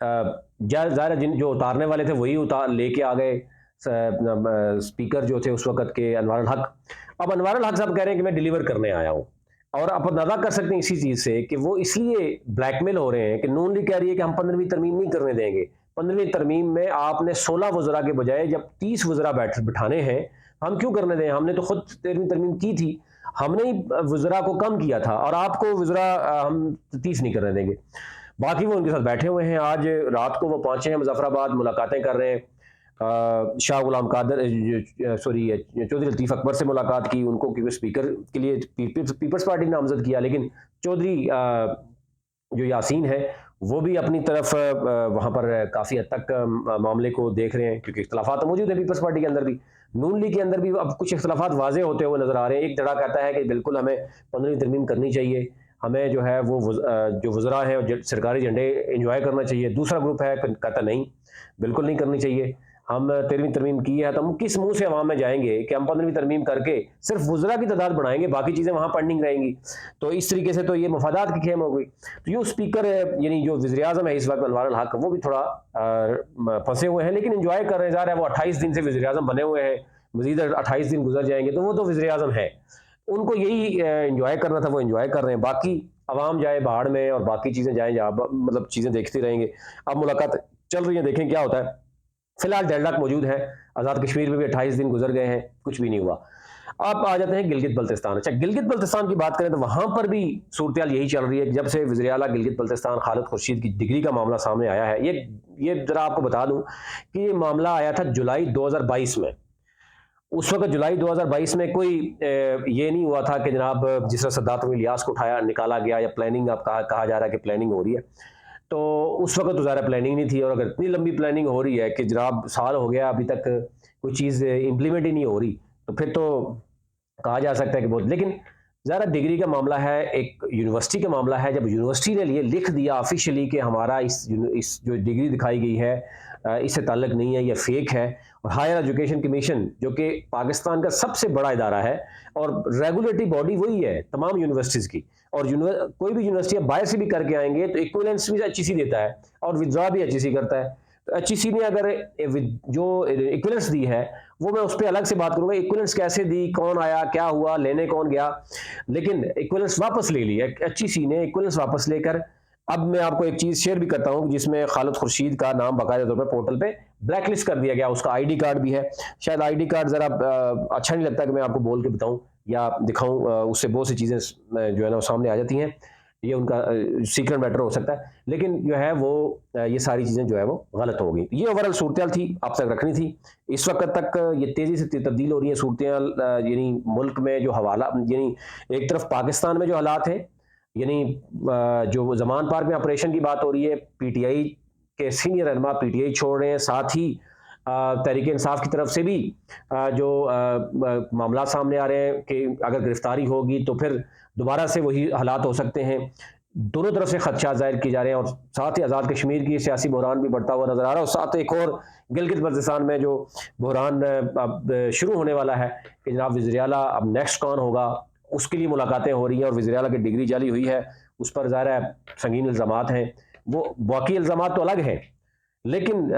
ظاہر ہے جن جو اتارنے والے تھے وہی اتار لے کے آ گئے، اسپیکر جو تھے اس وقت کے انوار الحق۔ اب انوار الحق صاحب کہہ رہے ہیں کہ میں ڈیلیور کرنے آیا ہوں، اور آپ اندازہ کر سکتے ہیں اسی چیز سے کہ وہ اس لیے بلیک میل ہو رہے ہیں کہ نون لیگ کہہ رہی ہے کہ ہم 15ویں ترمیم نہیں کرنے دیں گے۔ 15ویں ترمیم میں آپ نے 16 وزراء کے بجائے جب 30 وزراء بٹھانے ہیں، ہم کیوں کرنے دیں؟ ہم نے تو خود 13ویں ترمیم کی تھی، ہم نے ہی وزراء کو کم کیا تھا، اور آپ کو وزراء ہم 30 نہیں کرنے دیں گے۔ باقی وہ ان کے ساتھ بیٹھے ہوئے ہیں، آج رات کو وہ پہنچے ہیں مظفر آباد، ملاقاتیں کر رہے ہیں۔ شاہ غلام قادر چودھری لطیف اکبر سے ملاقات کی، ان کو کیونکہ اسپیکر کے لیے پیپلز پارٹی نے نامزد کیا، لیکن چودھری جو یاسین ہے وہ بھی اپنی طرف وہاں پر کافی حد تک معاملے کو دیکھ رہے ہیں، کیونکہ اختلافات تو موجود ہیں پیپلز پارٹی کے اندر بھی، نون لیگ کے اندر بھی اب کچھ اختلافات واضح ہوتے ہوئے نظر آ رہے ہیں۔ ایک دھڑا کہتا ہے کہ بالکل ہمیں 15ویں ترمیم کرنی چاہیے، ہمیں جو ہے وہ جو وزراء ہیں سرکاری جھنڈے انجوائے کرنا چاہیے۔ دوسرا گروپ ہے کہتا نہیں، بالکل نہیں کرنی چاہیے، ہم 13ویں ترمیم کی ہے تو ہم کس منہ سے عوام میں جائیں گے کہ ہم 15ویں ترمیم کر کے صرف وزراء کی تعداد بڑھائیں گے، باقی چیزیں وہاں پینڈنگ رہیں گی۔ تو اس طریقے سے تو یہ مفادات کی کھیم ہو گئی۔ تو یہ اسپیکر یعنی جو وزیر اعظم ہے اس وقت انوار الحق، وہ بھی تھوڑا پھنسے ہوئے ہیں، لیکن انجوائے کر رہے ہیں۔ ظاہر ہے وہ 28 دن سے وزیر اعظم بنے ہوئے ہیں، مزید 28 دن گزر جائیں گے تو وہ تو وزیر اعظم ہے، ان کو یہی انجوائے کرنا تھا، وہ انجوائے کر رہے ہیں۔ باقی عوام جائے باہر میں اور باقی چیزیں جائیں جہاں مطلب چیزیں دیکھتے رہیں گے۔ اب ملاقات چل رہی ہیں، دیکھیں کیا ہوتا ہے۔ فی الحال ڈیڈ لاک موجود ہے، آزاد کشمیر میں بھی 28 دن گزر گئے ہیں، کچھ بھی نہیں ہوا۔ اب آ جاتے ہیں گلگت بلتستان۔ اچھا، گلگت بلتستان کی بات کریں تو وہاں پر بھی صورتحال یہی چل رہی ہے کہ جب سے وزیر اعلیٰ گلگت بلتستان خالد خورشید کی ڈگری کا معاملہ سامنے آیا ہے، یہ ذرا آپ کو بتا دوں کہ یہ معاملہ آیا تھا جولائی 2022 میں۔ اس وقت جولائی 2022 میں کوئی یہ نہیں ہوا تھا کہ جناب جس طرح صدارت الیاس کو اٹھایا نکالا گیا، یا پلاننگ اب کہا جا رہا ہے کہ پلاننگ ہو رہی ہے، تو اس وقت تو ظاہر پلاننگ نہیں تھی۔ اور اگر اتنی لمبی پلاننگ ہو رہی ہے کہ جناب سال ہو گیا ابھی تک کوئی چیز امپلیمنٹ ہی نہیں ہو رہی، تو پھر تو کہا جا سکتا ہے کہ بہت، لیکن ذرا ڈگری کا معاملہ ہے، ایک یونیورسٹی کا معاملہ ہے۔ جب یونیورسٹی نے یہ لکھ دیا آفیشلی کہ ہمارا اس جو ڈگری دکھائی گئی ہے اس سے تعلق نہیں ہے، یہ فیک ہے، اور ہائر ایجوکیشن کمیشن جو کہ پاکستان کا سب سے بڑا ادارہ ہے اور ریگولیٹری باڈی وہی ہے تمام یونیورسٹیز کی، اور کوئی بھی یونیورسٹی باہر سے بھی کر کے آئیں گے تو ایکویلنس بھی ایچ ای سی دیتا ہے اور ودرا بھی ایچ ای سی کرتا ہے۔ ایچ ای سی نے اگر جو ایکویلنس دی ہے وہ میں اس پہ الگ سے بات کروں گا، ایکویلنس کیسے دی، کون آیا، کیا ہوا، لینے کون گیا، لیکن ایکویلنس واپس لے لی ہے ایچ ای سی نے، ایکویلنس واپس لے کر اب میں آپ کو ایک چیز شیئر بھی کرتا ہوں جس میں خالد خورشید کا نام باقاعدہ طور پر پورٹل پہ بلیک لسٹ کر دیا گیا، اس کا آئی ڈی کارڈ بھی ہے۔ شاید آئی ڈی کارڈ ذرا اچھا نہیں لگتا کہ میں آپ کو بول کے بتاؤں یا دکھاؤں، اس سے بہت سی چیزیں جو ہے نا وہ سامنے آ جاتی ہیں، یہ ان کا سیکرٹ میٹر ہو سکتا ہے، لیکن جو ہے وہ یہ ساری چیزیں جو ہے وہ غلط ہو گئی۔ یہ اوورال صورتحال تھی، آپ تک رکھنی تھی۔ اس وقت تک یہ تیزی سے تبدیل ہو رہی ہیں صورتحال، یعنی ملک میں جو حوالہ، یعنی ایک طرف پاکستان میں جو حالات ہیں، یعنی جو زمان پارک میں آپریشن کی بات ہو رہی ہے، پی ٹی آئی کے سینئر رہنما پی ٹی آئی چھوڑ رہے ہیں، ساتھ ہی تحریک انصاف کی طرف سے بھی جو معاملات سامنے آ رہے ہیں کہ اگر گرفتاری ہوگی تو پھر دوبارہ سے وہی حالات ہو سکتے ہیں۔ دونوں طرف سے خدشات ظاہر کیے جا رہے ہیں، اور ساتھ ہی آزاد کشمیر کی سیاسی بحران بھی بڑھتا ہوا نظر آ رہا ہے، اور ساتھ ایک اور گلگت بلتستان میں جو بحران اب شروع ہونے والا ہے کہ جناب وزیر اعلیٰ اب نیکسٹ کون ہوگا، اس کے لیے ملاقاتیں ہو رہی ہیں، اور وزیر اعلیٰ کی ڈگری جعلی ہوئی ہے، اس پر ظاہر ہے سنگین الزامات ہیں۔ وہ باقی الزامات تو الگ ہیں، لیکن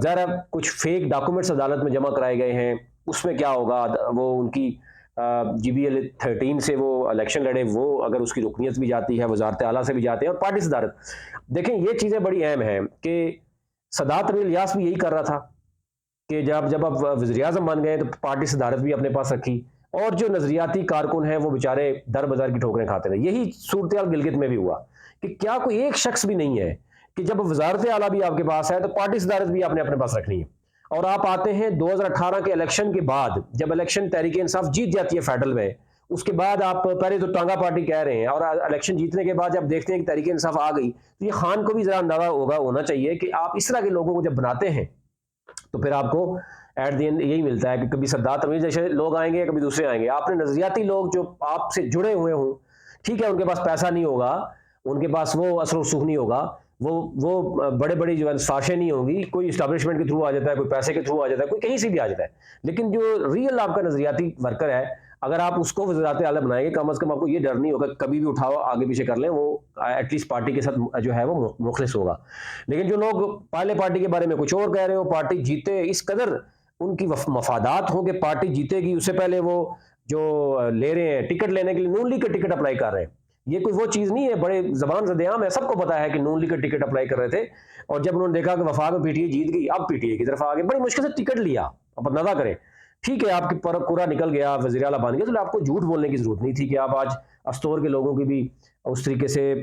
ظاہر کچھ فیک ڈاکومنٹس عدالت میں جمع کرائے گئے ہیں، اس میں کیا ہوگا، وہ ان کی جی بی ایل 13 سے وہ الیکشن لڑے، وہ اگر اس کی رکنیت بھی جاتی ہے، وزارت اعلیٰ سے بھی جاتے ہیں، اور پارٹی صدارت، دیکھیں یہ چیزیں بڑی اہم ہیں کہ صدارت الیاس بھی یہی کر رہا تھا کہ جب اب وزیر اعظم بن گئے تو پارٹی صدارت بھی اپنے پاس رکھی، اور جو نظریاتی کارکن ہیں وہ بیچارے در بدر کی ٹھوکریں کھاتے رہے۔ یہی صورتحال گلگت میں بھی ہوا کہ کیا کوئی ایک شخص بھی نہیں ہے کہ جب وزارت اعلیٰ بھی آپ کے پاس ہے تو پارٹی صدارت بھی آپ نے اپنے پاس رکھنی ہے۔ اور آپ آتے ہیں 2018 کے الیکشن کے بعد، جب الیکشن تحریک انصاف جیت جاتی ہے فیڈرل میں، اس کے بعد آپ پہلے تو ٹانگا پارٹی کہہ رہے ہیں، اور الیکشن جیتنے کے بعد جب دیکھتے ہیں کہ تحریک انصاف آ گئی، تو یہ خان کو بھی ذرا اندازہ ہونا چاہیے کہ آپ اس طرح کے لوگوں کو جب بناتے ہیں تو پھر آپ کو ایٹ دی اینڈ یہی ملتا ہے کہ کبھی سردار تمیز جیسے لوگ آئیں گے، کبھی دوسرے آئیں گے۔ آپ نے نظریاتی لوگ جو آپ سے جڑے ہوئے ہوں، ٹھیک ہے ان کے پاس پیسہ نہیں ہوگا، ان کے پاس وہ اثر و رسوخ نہیں ہوگا، وہ بڑے بڑی جو ہے سازشیں نہیں ہوں گی، کوئی اسٹیبلشمنٹ کے تھرو آ جاتا ہے، کوئی پیسے کے تھرو آ جاتا ہے، کوئی کہیں سے بھی آ جاتا ہے، لیکن جو ریئل آپ کا نظریاتی ورکر ہے، اگر آپ اس کو وزارت اعلیٰ بنائیں گے کم از کم آپ کو یہ ڈر نہیں ہوگا کبھی بھی اٹھاؤ آگے پیچھے کر لیں، وہ ایٹ لیسٹ پارٹی کے ساتھ جو ہے وہ مخلص ہوگا۔ لیکن جو لوگ پہلے پارٹی کے بارے میں کچھ اور کہہ رہے ہو، پارٹی جیتے اس قدر ان کی مفادات ہوں کہ پارٹی جیتے گی، اس سے پہلے وہ جو لے رہے ہیں ٹکٹ لینے کے لیے نون لیگ کا ٹکٹ اپلائی کر رہے ہیں، یہ کوئی وہ چیز نہیں ہے، بڑے زبان زد عام ہے، سب کو پتا ہے کہ نون لیگ کا ٹکٹ اپلائی کر رہے تھے، اور جب انہوں نے دیکھا کہ وفاق میں پی ٹی اے جیت گئی، اب پی ٹی اے کی طرف آگے بڑی مشکل سے ٹکٹ لیا۔ اب اندازہ کریں، ٹھیک ہے آپ کی پورا نکل گیا، وزیر اعلیٰ بن گیا، تو آپ کو جھوٹ بولنے کی ضرورت نہیں تھی کہ آپ آج استور کے لوگوں کی بھی اس طریقے سے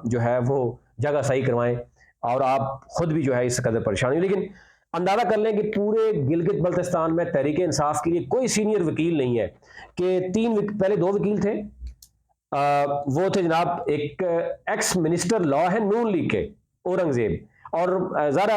جو ہے وہ جگہ صحیح کروائیں، اور آپ خود بھی جو ہے اس قدر پریشانی۔ لیکن اندازہ کر لیں کہ پورے گلگت بلتستان میں تحریک انصاف کے لیے کوئی سینئر وکیل نہیں ہے، کہ پہلے 2 وکیل تھے، وہ تھے جناب ایک ایکس منسٹر لا ہے نون لیگ کے اورنگزیب، اور ذرا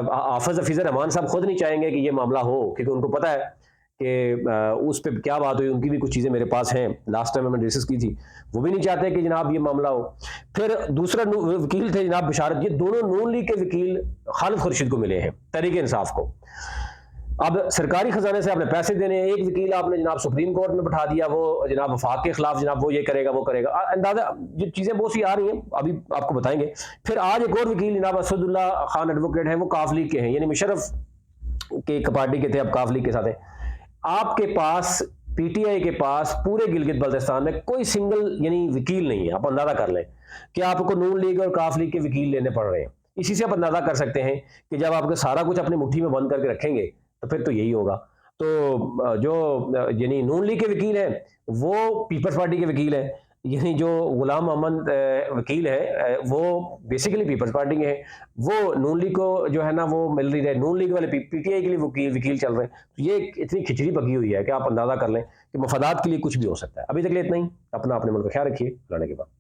حافظ حفیظ الرحمان صاحب خود نہیں چاہیں گے کہ یہ معاملہ ہو، کیونکہ ان کو پتہ ہے کہ اس پہ کیا بات ہوئی، ان کی بھی کچھ چیزیں میرے پاس ہیں، لاسٹ ٹائم میں نے ڈسکس کی تھی، وہ بھی نہیں چاہتے کہ جناب یہ معاملہ ہو۔ پھر دوسرا وکیل تھے جناب بشارت، یہ دونوں نون لیگ کے وکیل خالد خورشید کو ملے ہیں تحریک انصاف کو۔ اب سرکاری خزانے سے آپ نے پیسے دینے ہیں، ایک وکیل آپ نے جناب سپریم کورٹ میں بٹھا دیا، وہ جناب وفاق کے خلاف جناب وہ یہ کرے گا وہ کرے گا، اندازہ یہ چیزیں بہت سی آ رہی ہیں، ابھی آپ کو بتائیں گے۔ پھر آج ایک اور وکیل جناب اسد اللہ خان ایڈوکیٹ ہیں، وہ کاف لیگ کے ہیں، یعنی مشرف کے ایک پارٹی کے تھے، اب کاف لیگ کے ساتھ ہیں۔ آپ کے پاس پی ٹی آئی کے پاس پورے گلگت بلتستان میں کوئی سنگل یعنی وکیل نہیں ہے، آپ اندازہ کر لیں کہ آپ کو نون لیگ اور کاف لیگ کے وکیل لینے پڑ رہے ہیں۔ اسی سے آپ اندازہ کر سکتے ہیں کہ جب آپ کو سارا کچھ اپنی مٹھی میں بند کر کے رکھیں گے تو پھر تو یہی ہوگا۔ تو جو یعنی نون لیگ کے وکیل ہیں وہ پیپلز پارٹی کے وکیل ہیں، یعنی جو غلام محمد وکیل ہے وہ بیسیکلی پیپلز پارٹی کے ہیں، وہ نون لیگ کو جو ہے نا وہ مل رہی ہے، نون لیگ والے پی ٹی آئی کے لیے وکیل چل رہے ہیں۔ تو یہ اتنی کھچڑی پکی ہوئی ہے کہ آپ اندازہ کر لیں کہ مفادات کے لیے کچھ بھی ہو سکتا ہے۔ ابھی تک لیے اتنا ہی، اپنا اپنے ملک کا خیال رکھیے، لانے کے بعد